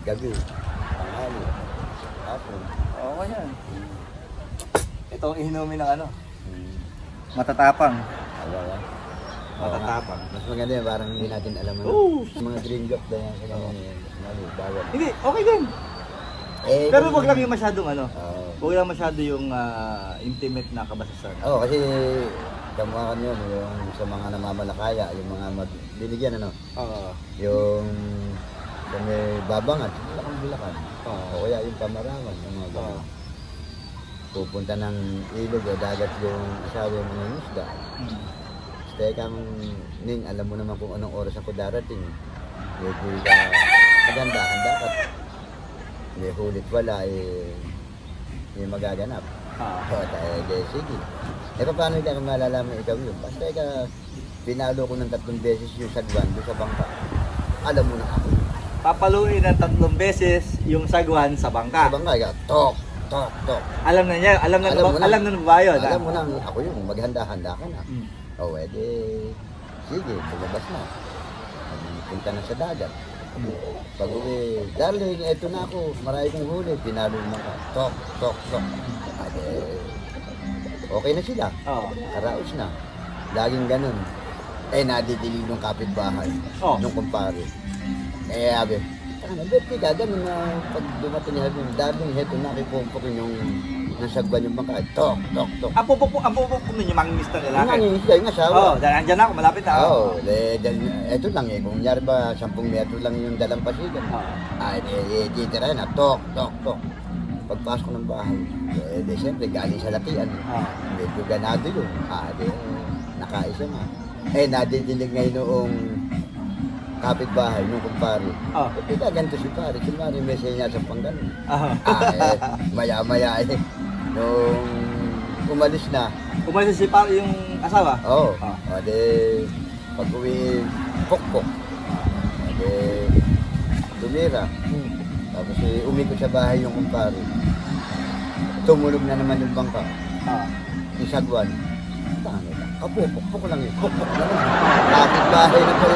gabi, tanghali, hapon. Okay yan. Ito ang inumin ng ano? Matatapang. Alawa. Matatapang. Mas maganda yun, parang hindi natin alam ano. Mga green gap na yan, bawal. Hindi, okay din. Pero wag lang yung masyadong ano. Wag lang masyado yung intimate na kabasasan. Oo, kasi kamuha yun, yung sa mga namamalakaya, yung mga binigyan ano. Yung may babangat, bilakan. O kaya yung pamarawan, yung mga gano'n. Pupunta ng ilog o dagat yung asawa yung mga isda. Tekang Ning, alam mo naman kung anong oras ako darating. Medyo maganda-handa dapat. May hulit wala, may magaganap. Sige. Paano hindi ako malalaman ikaw yun? Basta pinalo ko ng 3 beses yung sagwan doon sa bangka. Alam mo na ako. Papaluin ng 3 beses yung sagwan sa bangka. Sa bangka, tok. Alam na niya, alam na ba yun? Alam mo na, ako yung maghanda-handa ka na. O, sige, lumabas na. Punta na sa dagat. Pag uwi, darling, eto na ako, marami kong huli, pinalo mo ka. Tok. Okay na sila. Karaos na. Laging ganun. Nadidilig ng kapitbahay. Nung kumpare. Sabi, ba't ka ganun na pag dumating yung darling, eto na, kipumpukin yung nasagban yung bangka. Tok. Ang pupupok ninyo, mangingisda nila. Mangingisda yung asawa. Dahil andyan ako, malapit na. Eto lang kung nyari ba 10 metro lang yung dalampasigan. Titirahin na, tok. Pagpasok ng bahay, siyempre galing sa latian. Medyo ganado yun. Nakaisa nga. Nadidilig ngayon noong kapitbahay, nung kumpare. Ganito si pare. Si pare may siya sa panggan. Maya-maya nung umalis na. Umalis si pare yung asawa? Pag uwi, pokpok. Tumira. Tapos umikot sa bahay yung kumpare. Tumulog na naman yung bangka. Yung sagwan. Kapupok lang yun. Pokpok na lang. Kapit bahay na pala.